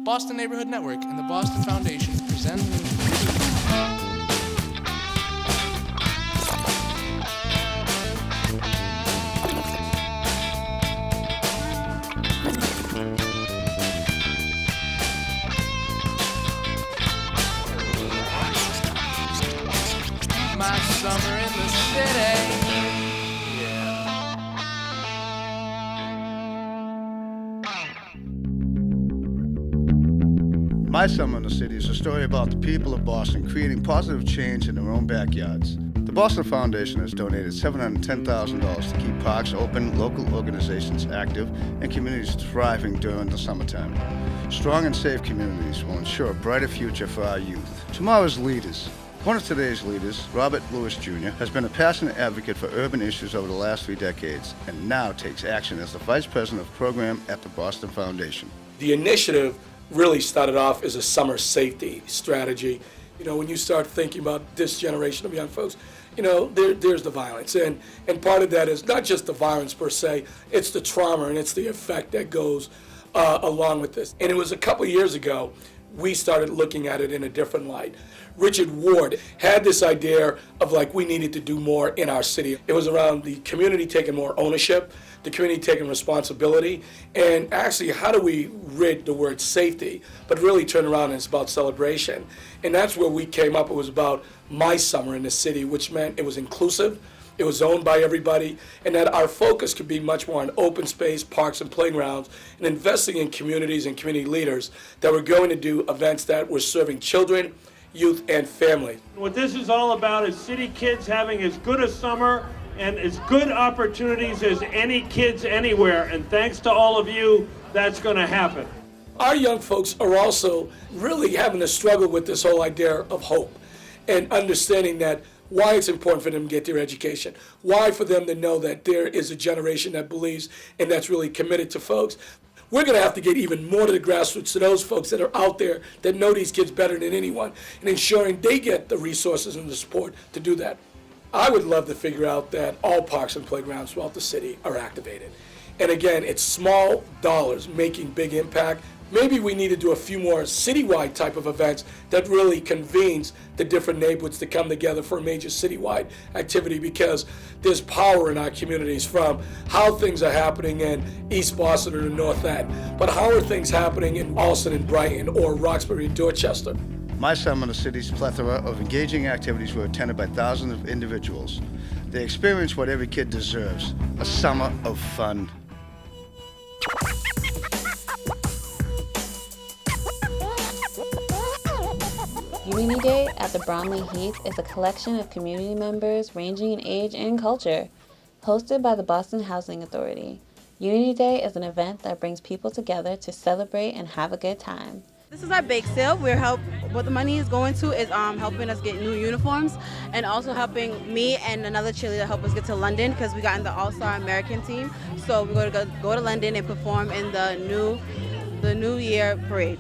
Boston Neighborhood Network and the Boston Foundation present My Summer in the City. My Summer in the City is a story about the people of Boston creating positive change in their own backyards. The Boston Foundation has donated $710,000 to keep parks open, local organizations active, and communities thriving during the summertime. Strong and safe communities will ensure a brighter future for our youth. Tomorrow's leaders. One of today's leaders, Robert Lewis Jr., has been a passionate advocate for urban issues over the last 3 decades and now takes action as the Vice President of Program at the Boston Foundation. The initiative really started off as a summer safety strategy. You know, when you start thinking about this generation of young folks, you know, there's the violence. And part of that is not just the violence per se, it's the trauma and it's the effect that goes along with this. And it was a couple years ago, we started looking at it in a different light. Richard Ward had this idea of like we needed to do more in our city. It was around the community taking more ownership, the community taking responsibility, and actually how do we rid the word safety, but really turn around and it's about celebration. And that's where we came up. It was about My Summer in the City, which meant it was inclusive, it was owned by everybody, and that our focus could be much more on open space, parks and playgrounds, and investing in communities and community leaders that were going to do events that were serving children, youth, and family. What this is all about is city kids having as good a summer and as good opportunities as any kids anywhere. And thanks to all of you, that's going to happen. Our young folks are also really having to struggle with this whole idea of hope and understanding that why it's important for them to get their education, why for them to know that there is a generation that believes and that's really committed to folks. We're going to have to get even more to the grassroots, to those folks that are out there that know these kids better than anyone, and ensuring they get the resources and the support to do that. I would love to figure out that all parks and playgrounds throughout the city are activated. And again, it's small dollars making big impact. Maybe we need to do a few more citywide type of events that really convenes the different neighborhoods to come together for a major citywide activity, because there's power in our communities from how things are happening in East Boston or the North End, but how are things happening in Allston and Brighton or Roxbury and Dorchester. My Summer in the City's plethora of engaging activities were attended by thousands of individuals. They experienced what every kid deserves, a summer of fun. Unity Day at the Bromley Heath is a collection of community members ranging in age and culture. Hosted by the Boston Housing Authority, Unity Day is an event that brings people together to celebrate and have a good time. This is our bake sale. What the money is going to is helping us get new uniforms and also helping me and another cheerleader help us get to London because we got in the All-Star American team. So we're going to go to London and perform in the New Year parade.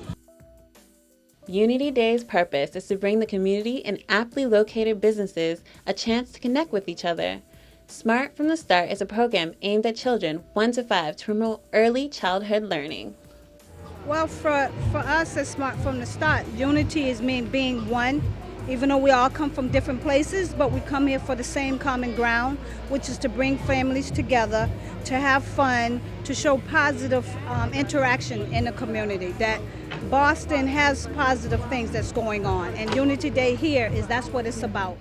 Unity Day's purpose is to bring the community and aptly located businesses a chance to connect with each other. Smart from the Start is a program aimed at children 1 to 5 to promote early childhood learning. Well, for us at Smart from the Start, unity is being one. Even though we all come from different places, but we come here for the same common ground, which is to bring families together, to have fun, to show positive interaction in the community, that Boston has positive things that's going on. And Unity Day here that's what it's about.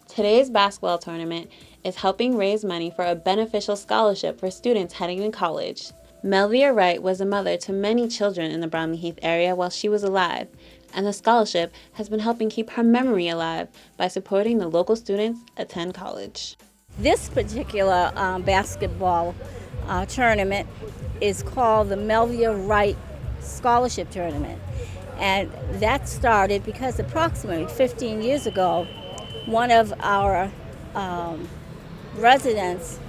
Today's basketball tournament is helping raise money for a beneficial scholarship for students heading to college. Melvia Wright was a mother to many children in the Bromley Heath area while she was alive, and the scholarship has been helping keep her memory alive by supporting the local students attend college. This particular basketball tournament is called the Melvia Wright Scholarship Tournament, and that started because approximately 15 years ago, one of our residents'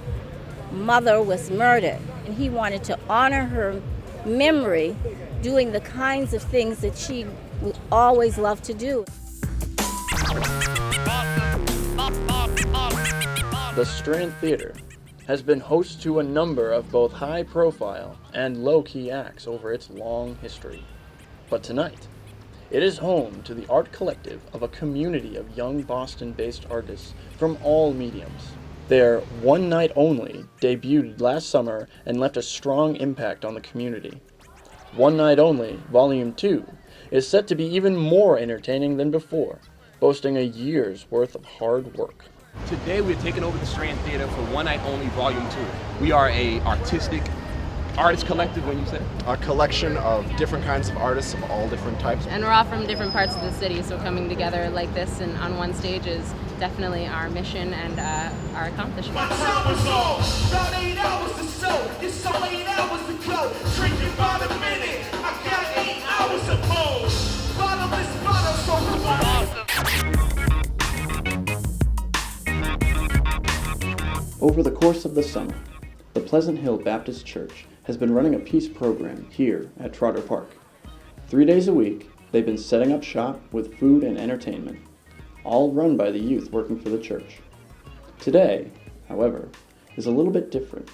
mother was murdered, and he wanted to honor her memory doing the kinds of things that she would always love to do. The Strand Theater has been host to a number of both high-profile and low-key acts over its long history. But tonight, it is home to the art collective of a community of young Boston-based artists from all mediums. Their One Night Only debuted last summer and left a strong impact on the community. One Night Only, Volume 2, is set to be even more entertaining than before, boasting a year's worth of hard work. Today we're taking over the Strand Theater for One Night Only Volume 2. We are a artistic artist collective, when you say? A collection of different kinds of artists of all different types. And we're all from different parts of the city, so coming together like this and on one stage is definitely our mission and our accomplishment. Over the course of the summer, the Pleasant Hill Baptist Church has been running a peace program here at Trotter Park. 3 days a week, they've been setting up shop with food and entertainment, all run by the youth working for the church. Today, however, is a little bit different,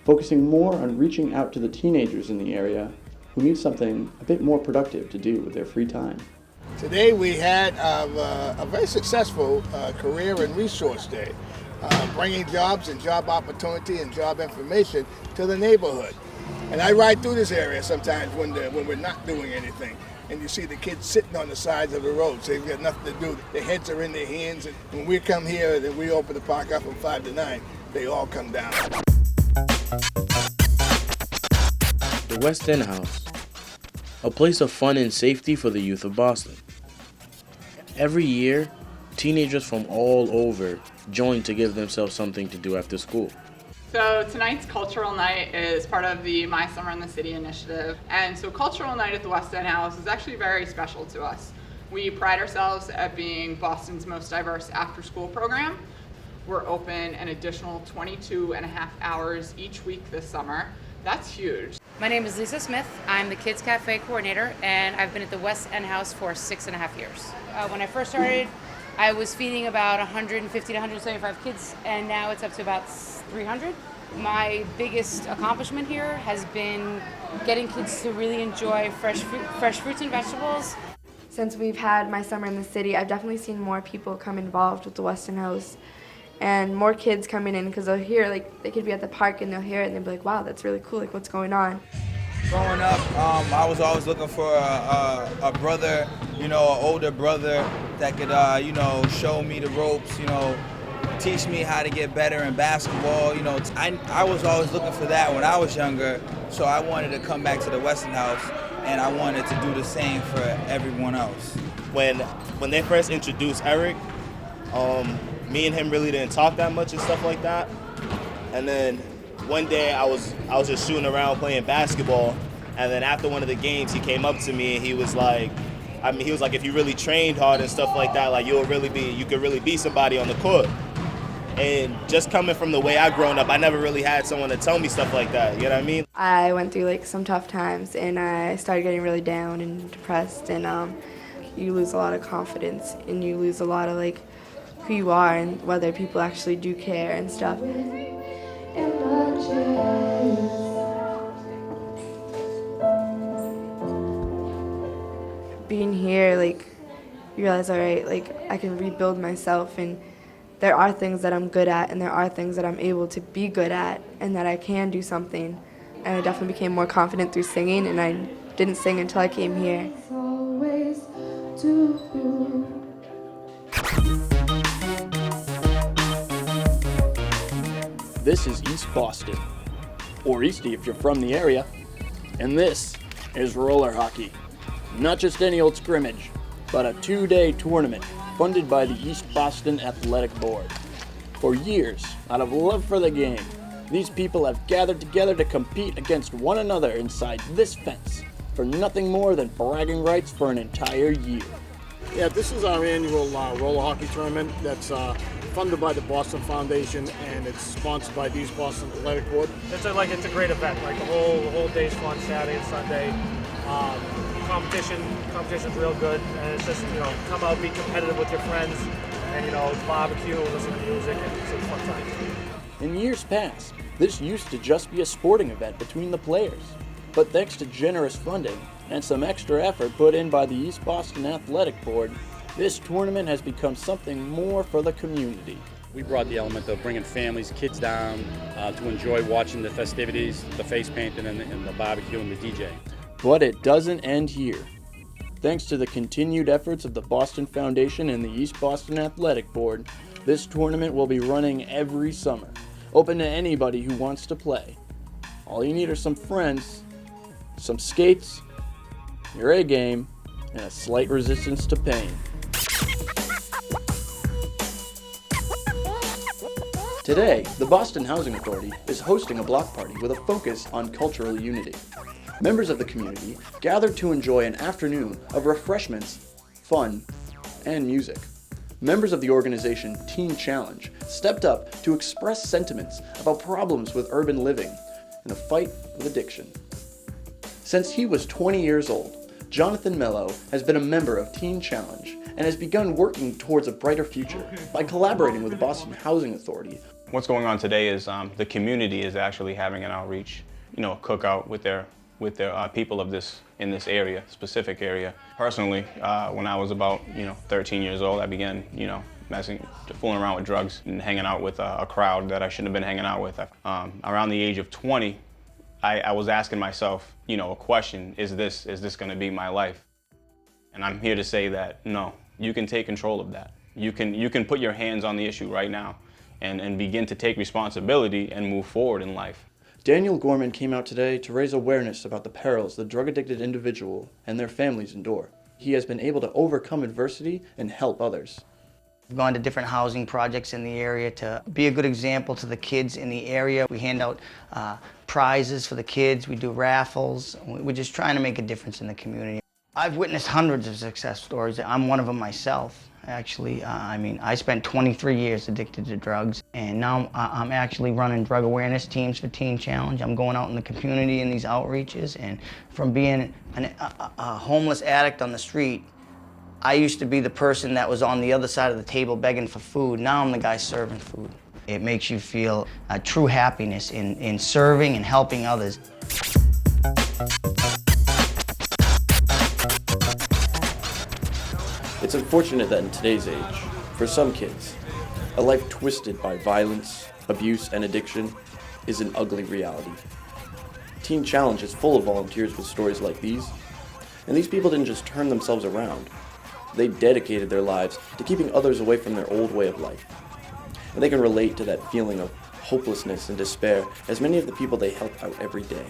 focusing more on reaching out to the teenagers in the area who need something a bit more productive to do with their free time. Today we had a very successful career and resource day, bringing jobs and job opportunity and job information to the neighborhood. And I ride through this area sometimes when we're not doing anything. And you see the kids sitting on the sides of the roads. They've got nothing to do. Their heads are in their hands. And when we come here and we open the park up from 5 to 9, they all come down. The West End House, a place of fun and safety for the youth of Boston. Every year, teenagers from all over join to give themselves something to do after school. So tonight's cultural night is part of the My Summer in the City initiative. And so cultural night at the West End House is actually very special to us. We pride ourselves at being Boston's most diverse after-school program. We're open an additional 22 and a half hours each week this summer. That's huge. My name is Lisa Smith. I'm the Kids Cafe coordinator, and I've been at the West End House for 6.5 years. When I first started, I was feeding about 150 to 175 kids, and now it's up to about 300. My biggest accomplishment here has been getting kids to really enjoy fresh fruits and vegetables. Since we've had My Summer in the City, I've definitely seen more people come involved with the West End House, and more kids coming in because they'll hear, like, they could be at the park and they'll hear it and they'll be like, wow, that's really cool, like, what's going on? Growing up, I was always looking for a brother, an older brother that could, show me the ropes, teach me how to get better in basketball. I was always looking for that when I was younger, so I wanted to come back to the West End House, and I wanted to do the same for everyone else. When they first introduced Eric, me and him really didn't talk that much and stuff like that. And then one day I was just shooting around playing basketball, and then after one of the games he came up to me and he was like, if you really trained hard and stuff like that, like you could really be somebody on the court. And just coming from the way I've grown up, I never really had someone to tell me stuff like that, you know what I mean? I went through some tough times, and I started getting really down and depressed, and you lose a lot of confidence, and you lose a lot of who you are and whether people actually do care and stuff. Being here, you realize, all right, I can rebuild myself, and there are things that I'm good at, and there are things that I'm able to be good at, and that I can do something. And I definitely became more confident through singing, and I didn't sing until I came here. This is East Boston, or Eastie if you're from the area, and this is roller hockey. Not just any old scrimmage, but a 2-day tournament funded by the East Boston Athletic Board. For years, out of love for the game, these people have gathered together to compete against one another inside this fence for nothing more than bragging rights for an entire year. Yeah, this is our annual roller hockey tournament that's funded by the Boston Foundation, and it's sponsored by the East Boston Athletic Board. It's a great event. The whole day's fun, Saturday and Sunday. Competition's real good, and it's just come out, be competitive with your friends, and barbecue, listen to music, and it's a fun time. In years past, this used to just be a sporting event between the players, but thanks to generous funding, and some extra effort put in by the East Boston Athletic Board, this tournament has become something more for the community. We brought the element of bringing families, kids down to enjoy watching the festivities, the face painting, and the barbecue and the DJ. But it doesn't end here. Thanks to the continued efforts of the Boston Foundation and the East Boston Athletic Board, this tournament will be running every summer, open to anybody who wants to play. All you need are some friends, some skates, your A game, and a slight resistance to pain. Today, the Boston Housing Authority is hosting a block party with a focus on cultural unity. Members of the community gathered to enjoy an afternoon of refreshments, fun, and music. Members of the organization Teen Challenge stepped up to express sentiments about problems with urban living and the fight with addiction. Since he was 20 years old, Jonathan Mello has been a member of Teen Challenge and has begun working towards a brighter future by collaborating with the Boston Housing Authority. What's going on today is the community is actually having an outreach, a cookout with their people of in this area, specific area. Personally, when I was about 13 years old, I began fooling around with drugs and hanging out with a crowd that I shouldn't have been hanging out with. Around the age of 20, I was asking myself, a question: Is this going to be my life? And I'm here to say that no, you can take control of that. You can put your hands on the issue right now and begin to take responsibility and move forward in life. Daniel Gorman came out today to raise awareness about the perils the drug-addicted individual and their families endure. He has been able to overcome adversity and help others. We've gone to different housing projects in the area to be a good example to the kids in the area. We hand out prizes for the kids, we do raffles. We're just trying to make a difference in the community. I've witnessed hundreds of success stories. I'm one of them myself. Actually, I spent 23 years addicted to drugs, and now I'm actually running drug awareness teams for Teen Challenge. I'm going out in the community in these outreaches, and from being a homeless addict on the street, I used to be the person that was on the other side of the table begging for food. Now I'm the guy serving food. It makes you feel a true happiness in serving and helping others. It's unfortunate that in today's age, for some kids, a life twisted by violence, abuse, and addiction is an ugly reality. Teen Challenge is full of volunteers with stories like these, and these people didn't just turn themselves around. They dedicated their lives to keeping others away from their old way of life. And they can relate to that feeling of hopelessness and despair as many of the people they help out every day.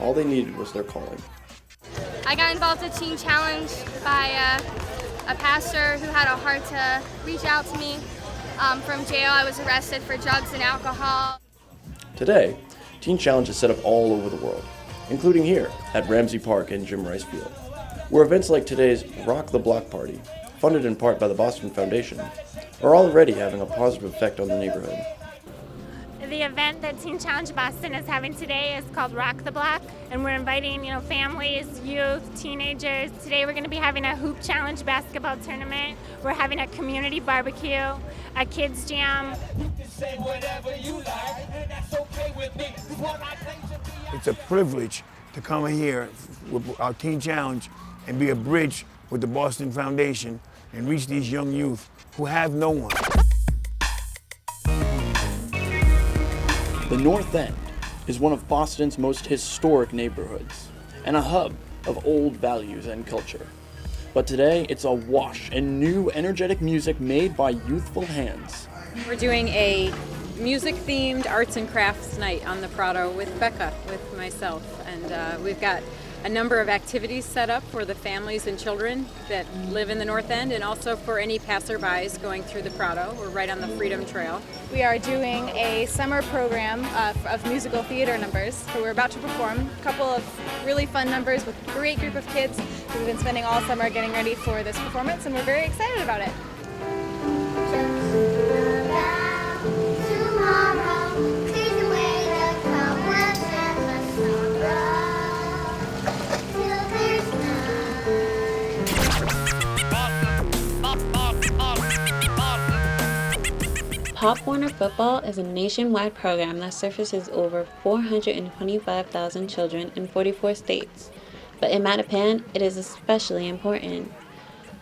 All they needed was their calling. I got involved in Teen Challenge by a pastor who had a heart to reach out to me. From jail, I was arrested for drugs and alcohol. Today, Teen Challenge is set up all over the world, including here at Ramsey Park and Jim Rice Field, where events like today's Rock the Block Party, funded in part by the Boston Foundation, are already having a positive effect on the neighborhood. The event that Teen Challenge Boston is having today is called Rock the Block, and we're inviting, families, youth, teenagers. Today we're going to be having a hoop challenge basketball tournament. We're having a community barbecue, a kids jam. It's a privilege to come here with our Teen Challenge and be a bridge with the Boston Foundation and reach these young youth who have no one. The North End is one of Boston's most historic neighborhoods and a hub of old values and culture. But today, it's awash in new, energetic music made by youthful hands. We're doing a music-themed arts and crafts night on the Prado with Becca, with myself, and we've got a number of activities set up for the families and children that live in the North End, and also for any passerbys going through the Prado. We're right on the Freedom Trail. We are doing a summer program of musical theater numbers. So we're about to perform a couple of really fun numbers with a great group of kids who we've been spending all summer getting ready for this performance, and we're very excited about it. Pop Warner Football is a nationwide program that services over 425,000 children in 44 states. but in Mattapan, it is especially important.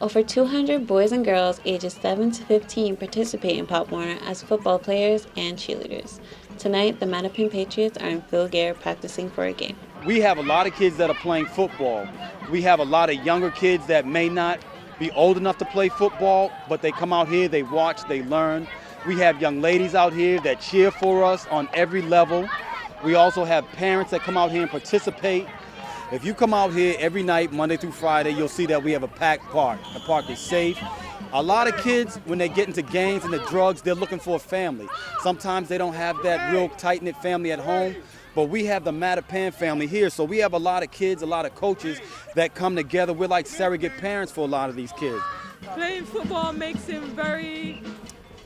Over 200 boys and girls ages 7 to 15 participate in Pop Warner as football players and cheerleaders. Tonight, the Mattapan Patriots are in full gear practicing for a game. We have a lot of kids that are playing football. We have a lot of younger kids that may not be old enough to play football, but they come out here, they watch, they learn. We have young ladies out here that cheer for us on every level. We also have parents that come out here and participate. If you come out here every night, Monday through Friday, you'll see that we have a packed park. The park is safe. A lot of kids, when they get into gangs and the drugs, they're looking for a family. Sometimes they don't have that real tight-knit family at home, but we have the Mattapan family here. So we have a lot of kids, a lot of coaches that come together. We're like surrogate parents for a lot of these kids. Playing football makes him very,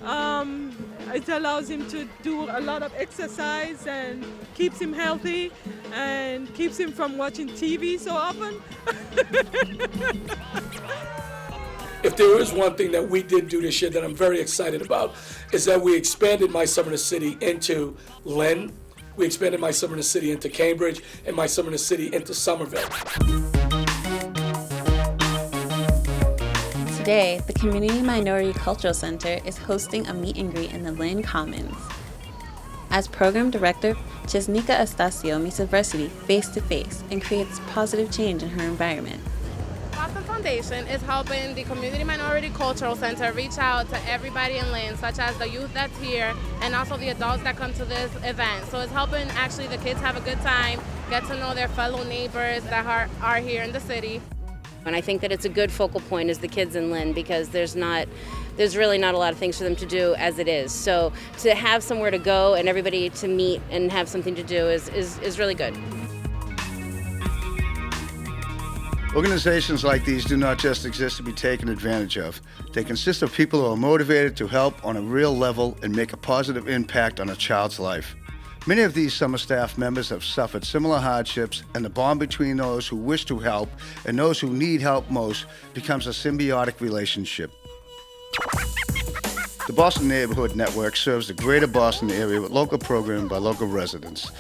it allows him to do a lot of exercise and keeps him healthy and keeps him from watching TV so often. If there is one thing that we did do this year that I'm very excited about, is that we expanded My Summer in the City into Lynn, we expanded My Summer in the City into Cambridge, and My Summer in the City into Somerville. Today, the Community Minority Cultural Center is hosting a meet and greet in the Lynn Commons. As program director, Chesnica Estacio meets adversity face to face and creates positive change in her environment. Boston Foundation is helping the Community Minority Cultural Center reach out to everybody in Lynn, such as the youth that's here and also the adults that come to this event. So it's helping actually the kids have a good time, get to know their fellow neighbors that are here in the city. And I think that it's a good focal point is the kids in Lynn, because there's really not a lot of things for them to do as it is. So to have somewhere to go and everybody to meet and have something to do is really good. Organizations like these do not just exist to be taken advantage of. They consist of people who are motivated to help on a real level and make a positive impact on a child's life. Many of these summer staff members have suffered similar hardships, and the bond between those who wish to help and those who need help most becomes a symbiotic relationship. The Boston Neighborhood Network serves the greater Boston area with local programming by local residents.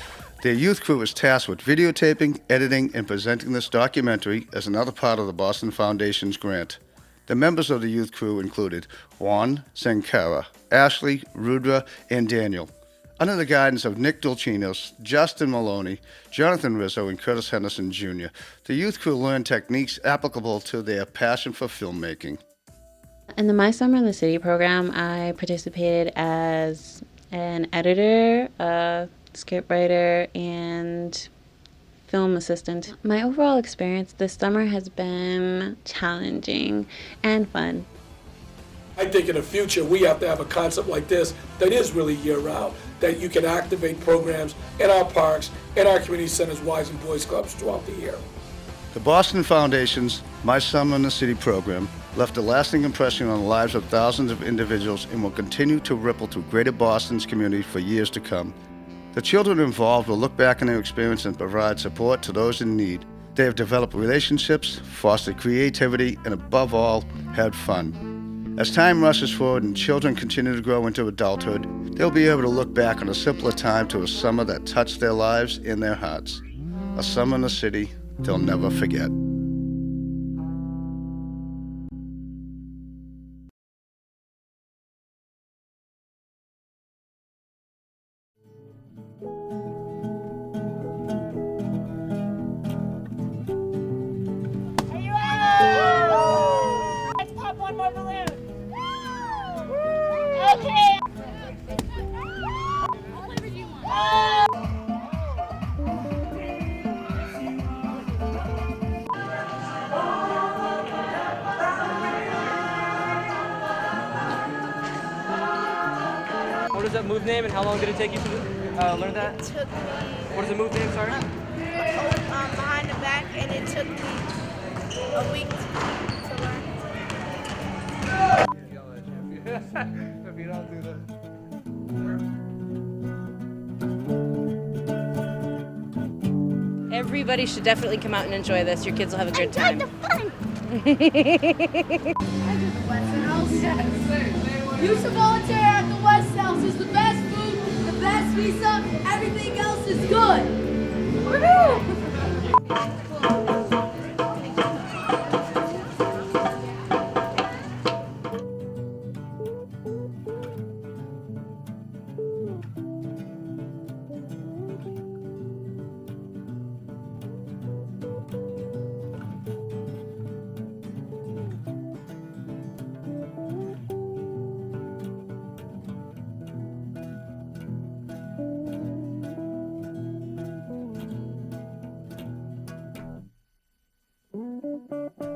Their youth crew is tasked with videotaping, editing, and presenting this documentary as another part of the Boston Foundation's grant. The members of the youth crew included Juan Sankara, Ashley, Rudra, and Daniel. Under the guidance of Nick Dulcinos, Justin Maloney, Jonathan Rizzo, and Curtis Henderson Jr., the youth crew learned techniques applicable to their passion for filmmaking. In the My Summer in the City program, I participated as an editor, a scriptwriter, and film assistant. My overall experience this summer has been challenging and fun. I think in the future we have to have a concept like this that is really year-round, that you can activate programs in our parks, in our community centers, Wives and Boys Clubs throughout the year. The Boston Foundation's My Summer in the City program left a lasting impression on the lives of thousands of individuals and will continue to ripple through Greater Boston's community for years to come. The children involved will look back on their experience and provide support to those in need. They have developed relationships, fostered creativity, and above all, had fun. As time rushes forward and children continue to grow into adulthood, they'll be able to look back on a simpler time to a summer that touched their lives and their hearts. A summer in the city they'll never forget. Let's pop one more balloon. Okay. What is that move name, and how long did it take you to learn that? It took me. What is the move name, sorry? Behind the back, and it took me a week to learn. If you don't do that. Everybody should definitely come out and enjoy this. Your kids will have a good time. You should volunteer at the West House. It's the best food, the best pizza, everything else is good. Woohoo! you.